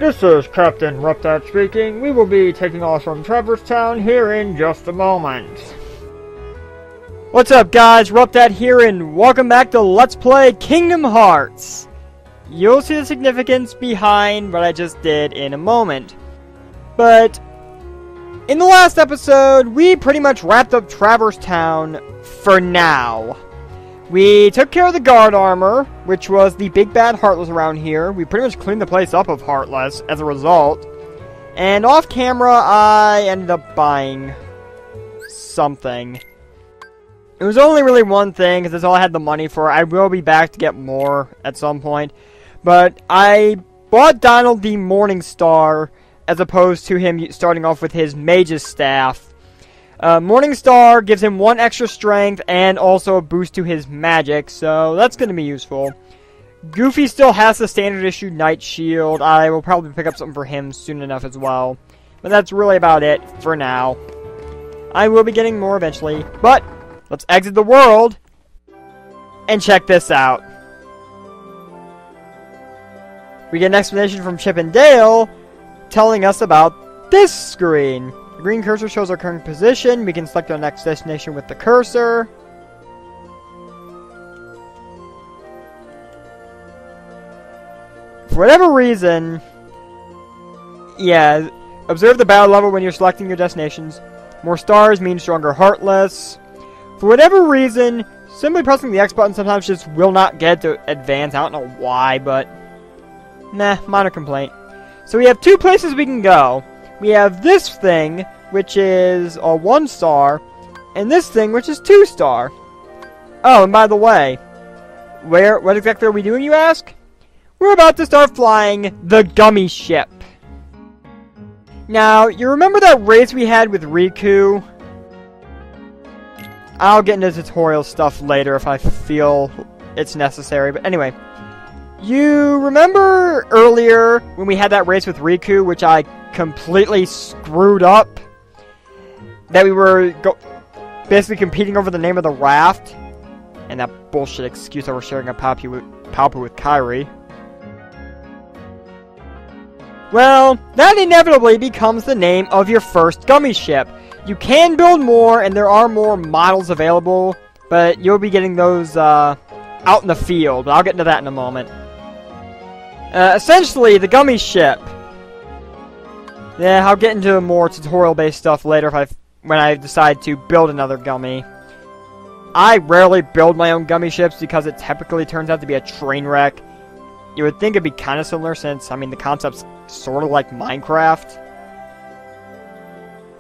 This is Captain RuppDat speaking. We will be taking off from Traverse Town here in just a moment. What's up guys, RuppDat here and welcome back to Let's Play Kingdom Hearts. You'll see the significance behind what I just did in a moment. But in the last episode, we pretty much wrapped up Traverse Town for now. We took care of the guard armor, which was the big bad Heartless around here. We pretty much cleaned the place up of Heartless as a result. And off camera, I ended up buying something. It was only really one thing, because that's all I had the money for. I will be back to get more at some point. But I bought Donald the Morning Star, as opposed to him starting off with his mage's staff. Morning Star gives him 1 extra strength and also a boost to his magic, so that's going to be useful. Goofy still has the standard issue Night Shield. I will probably pick up something for him soon enough as well. But that's really about it for now. I will be getting more eventually, but let's exit the world and check this out. We get an explanation from Chip and Dale telling us about this screen. The green cursor shows our current position. We can select our next destination with the cursor. For whatever reason, yeah, observe the battle level when you're selecting your destinations. More stars means stronger Heartless. For whatever reason, simply pressing the X button sometimes just will not get to advance. I don't know why, but nah, minor complaint. So we have 2 places we can go. We have this thing, which is a 1 star, and this thing, which is 2 star. Oh, and by the way, what exactly are we doing, you ask? We're about to start flying the Gummi Ship. Now, you remember that race we had with Riku? I'll get into tutorial stuff later if I feel it's necessary, but anyway. You remember earlier when we had that race with Riku, which I completely screwed up? That we were basically competing over the name of the raft? And that bullshit excuse over sharing a Palpu with Kairi. Well, that inevitably becomes the name of your first Gummi Ship. You can build more, and there are more models available, but you'll be getting those out in the field. I'll get into that in a moment. Essentially, the Gummi Ship. Yeah, I'll get into more tutorial-based stuff later when I decide to build another Gummi. I rarely build my own Gummi ships because it typically turns out to be a train wreck. You would think it'd be kind of similar since, I mean, the concept's sort of like Minecraft.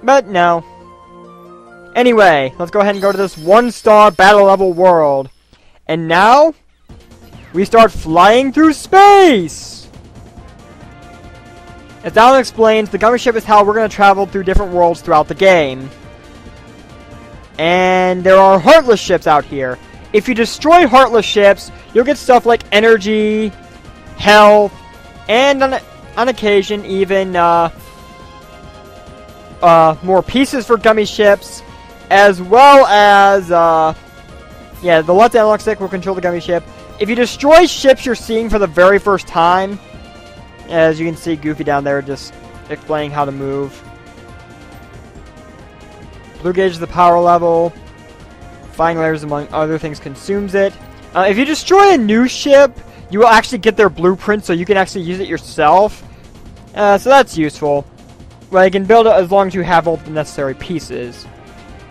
But no. Anyway, let's go ahead and go to this 1-star battle level world. And now we start flying through space! As Donald explains, the Gummi Ship is how we're going to travel through different worlds throughout the game. And there are Heartless ships out here. If you destroy Heartless ships, you'll get stuff like energy, health, and on occasion even more pieces for Gummi ships, as well as, yeah, the left analog stick will control the Gummi Ship. If you destroy ships you're seeing for the very first time, as you can see Goofy down there just explaining how to move. Blue gauge is the power level. Flying layers, among other things, consumes it. If you destroy a new ship, you will actually get their blueprint, so you can actually use it yourself. So that's useful. Well, you can build it as long as you have all the necessary pieces.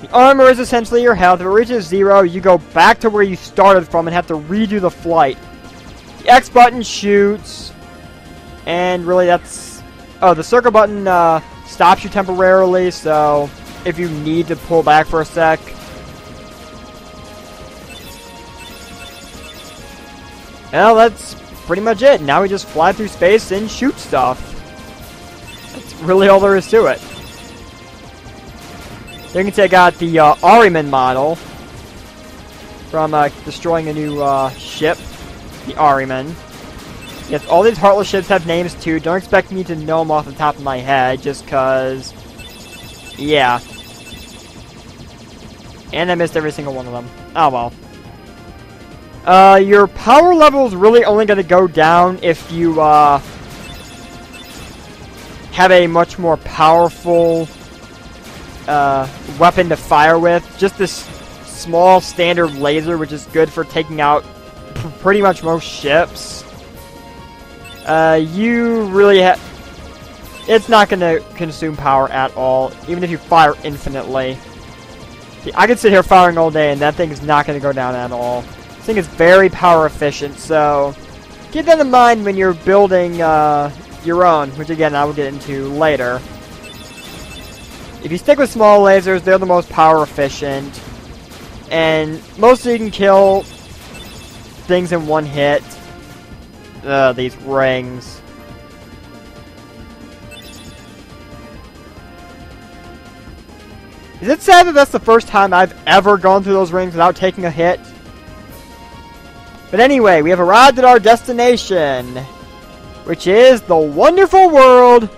The armor is essentially your health. If it reaches 0, you go back to where you started from and have to redo the flight. The X button shoots. And really that's... Oh, the circle button stops you temporarily, so if you need to pull back for a sec. Well, that's pretty much it. Now we just fly through space and shoot stuff. That's really all there is to it. There you can see I got the Ahriman model from destroying a new ship, the Ahriman. Yes, all these Heartless ships have names too. Don't expect me to know them off the top of my head, just cause, yeah. And I missed every single one of them. Oh well. Your power level is really only going to go down if you have a much more powerful weapon to fire with. Just this small standard laser, which is good for taking out pretty much most ships. You really it's not going to consume power at all, even if you fire infinitely. I could sit here firing all day, and that thing is not going to go down at all. This thing is very power efficient, so keep that in mind when you're building your own, which again I will get into later. If you stick with small lasers, they're the most power efficient, and mostly you can kill things in one hit. These rings. Is it sad that that's the first time I've ever gone through those rings without taking a hit? But anyway, we have arrived at our destination, which is the wonderful world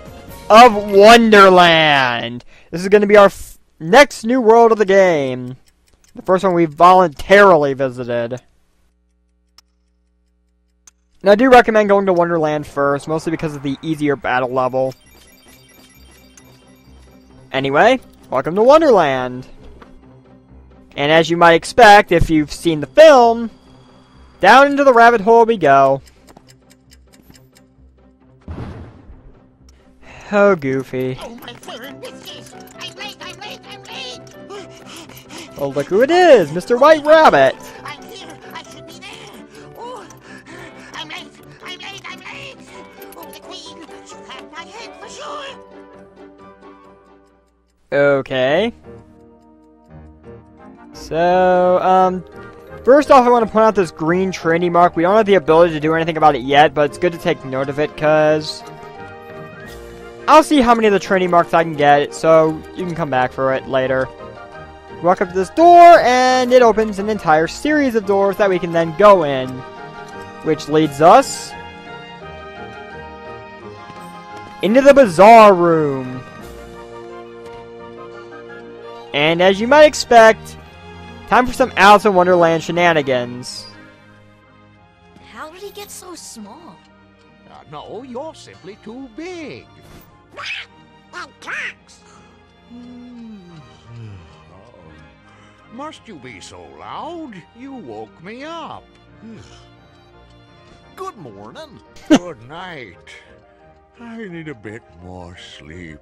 of Wonderland. This is going to be our next new world of the game. The first one we voluntarily visited. Now, I do recommend going to Wonderland first, mostly because of the easier battle level. Anyway, welcome to Wonderland. And as you might expect, if you've seen the film, down into the rabbit hole we go. Oh, Goofy. Oh, my foreign biscuits! I'm late! Oh, look who it is, Mr. White Rabbit. I'm here! I should be there! Oh, I'm late! Oh, the Queen! She'll have my head for sure! Okay. So, first off I want to point out this green Trinity mark. We don't have the ability to do anything about it yet, but it's good to take note of it, because I'll see how many of the Trinity marks I can get, so you can come back for it later. Walk up to this door, and it opens an entire series of doors that we can then go in, which leads us into the bazaar room. And as you might expect, time for some Alice in Wonderland shenanigans. How did he get so small? No, you're simply too big. That tracks! Must you be so loud? You woke me up. Good morning. Good night. I need a bit more sleep.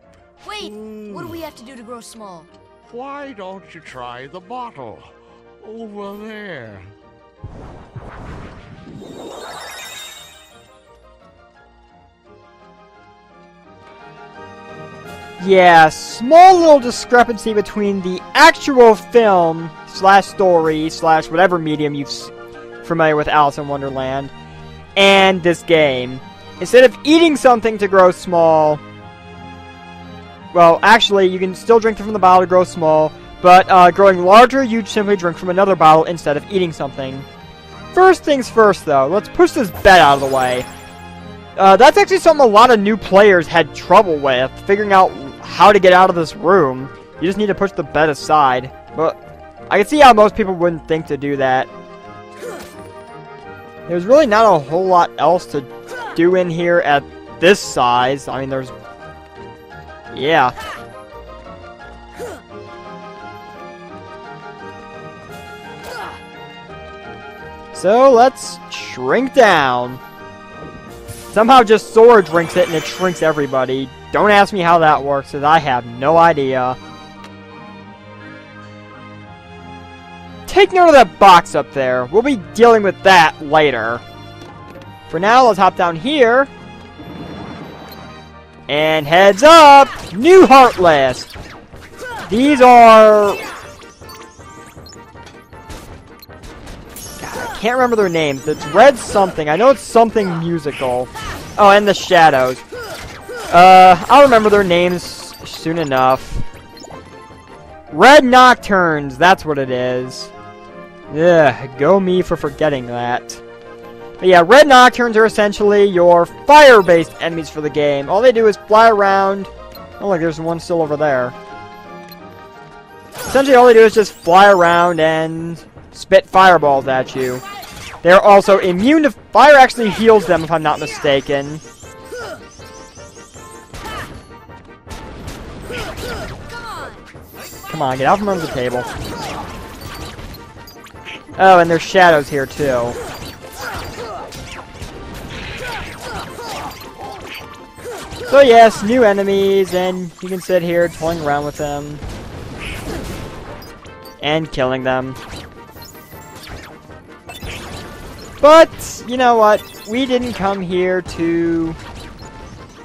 Wait, what do we have to do to grow small? Why don't you try the bottle? Over there. Yeah, small little discrepancy between the actual film / story / whatever medium you're familiar with Alice in Wonderland and this game. Instead of eating something to grow small, well, actually, you can still drink from the bottle to grow small, but growing larger, you'd simply drink from another bottle instead of eating something. First things first, though, let's push this bed out of the way. That's actually something a lot of new players had trouble with, figuring out how to get out of this room. You just need to push the bed aside. But I can see how most people wouldn't think to do that. There's really not a whole lot else to do in here at this size. I mean, there's... yeah. So, let's shrink down. Somehow just Sora drinks it and it shrinks everybody. Don't ask me how that works, because I have no idea. Take note of that box up there. We'll be dealing with that later. For now, let's hop down here. And heads up! New Heartless! These are... God, I can't remember their names. It's Red something. I know it's something musical. Oh, and the Shadows. I'll remember their names soon enough. Red Nocturnes, that's what it is. Ugh, go me for forgetting that. But yeah, Red Nocturnes are essentially your fire-based enemies for the game. All they do is fly around. Oh, look, there's one still over there. Essentially, all they do is just fly around and spit fireballs at you. They're also immune to... fire actually heals them, if I'm not mistaken. Come on, get out from under the table. Oh, and there's shadows here, too. So yes, new enemies, and you can sit here toying around with them. And killing them. But, you know what? We didn't come here to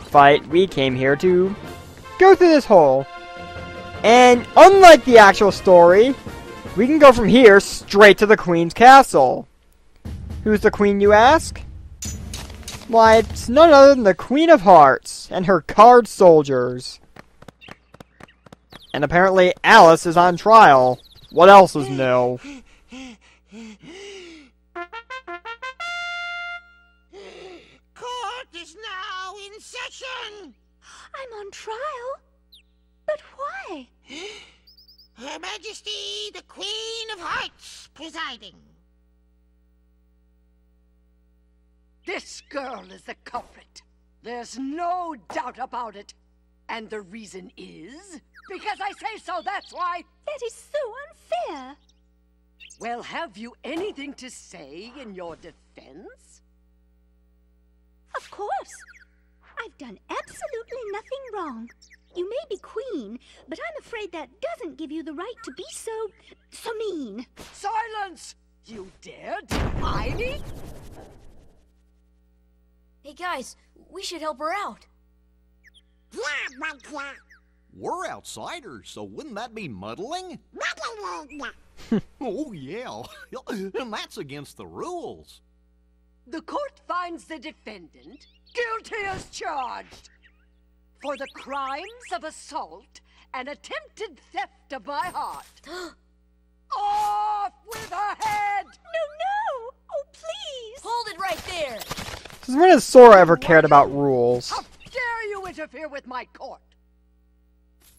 fight. We came here to go through this hole. And unlike the actual story, we can go from here straight to the Queen's castle. Who's the Queen, you ask? Why, it's none other than the Queen of Hearts and her card soldiers. And apparently Alice is on trial. What else is new? Court is now in session. I'm on trial? But why? Her Majesty, the Queen of Hearts, presiding. This girl is the culprit. There's no doubt about it. And the reason is because I say so, that's why. That is so unfair. Well, have you anything to say in your defense? Of course. I've done absolutely nothing wrong. You may be queen, but I'm afraid that doesn't give you the right to be so mean. Silence! You dare defy me? Hey guys, we should help her out. We're outsiders, so wouldn't that be muddling? Oh, yeah. And that's against the rules. The court finds the defendant guilty as charged for the crimes of assault and attempted theft of my heart. Off with her head! No! Oh, please! Hold it right there! Since when has Sora ever cared about rules? How dare you interfere with my court?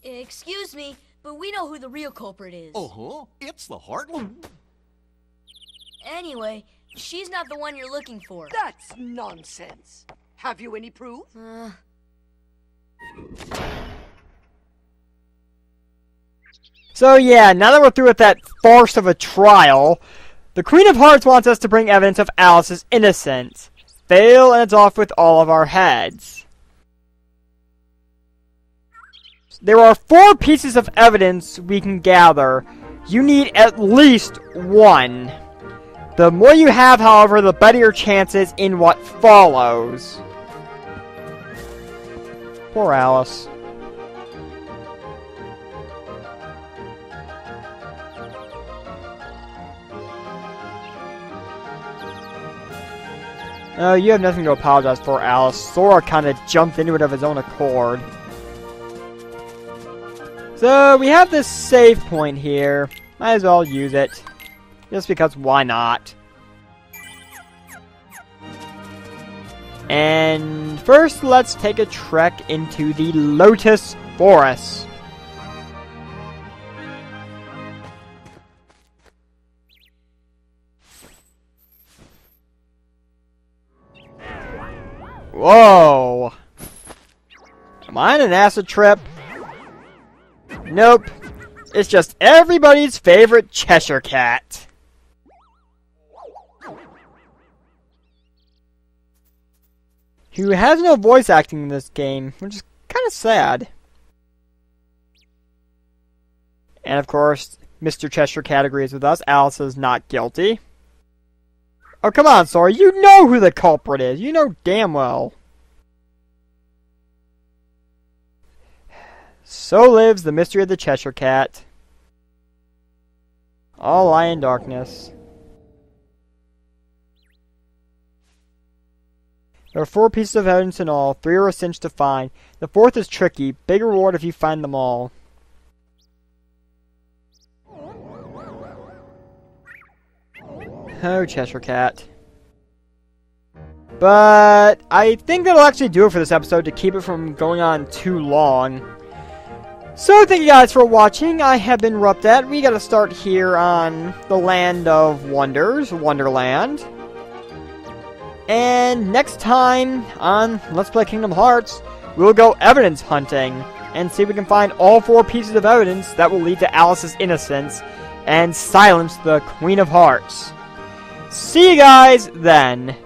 Excuse me, but we know who the real culprit is. Uh-huh. It's the Heartland. Anyway, she's not the one you're looking for. That's nonsense. Have you any proof? So yeah, now that we're through with that farce of a trial, the Queen of Hearts wants us to bring evidence of Alice's innocence. Fail and it's off with all of our heads. There are 4 pieces of evidence we can gather. You need at least 1. The more you have, however, the better your chances in what follows. Poor Alice. Oh, you have nothing to apologize for, Alice. Sora kind of jumped into it of his own accord. So, we have this save point here. Might as well use it. Just because, why not? And first, let's take a trek into the Lotus Forest. Whoa! Am I on an acid trip? Nope. It's just everybody's favorite Cheshire Cat. Who has no voice acting in this game, which is kind of sad. And of course, Mr. Cheshire Cat agrees with us. Alice is not guilty. Oh, come on, Sora. You know who the culprit is. You know damn well. So lives the mystery of the Cheshire Cat. All lie in darkness. There are 4 pieces of evidence in all. 3 are a cinch to find. The 4th is tricky. Big reward if you find them all. Oh, Cheshire Cat. But I think that'll actually do it for this episode to keep it from going on too long. So thank you guys for watching. I have been RuppDat. We gotta start here on the Land of Wonders, Wonderland. And next time on Let's Play Kingdom Hearts, we'll go evidence hunting. and see if we can find all 4 pieces of evidence that will lead to Alice's innocence and silence the Queen of Hearts. See you guys then.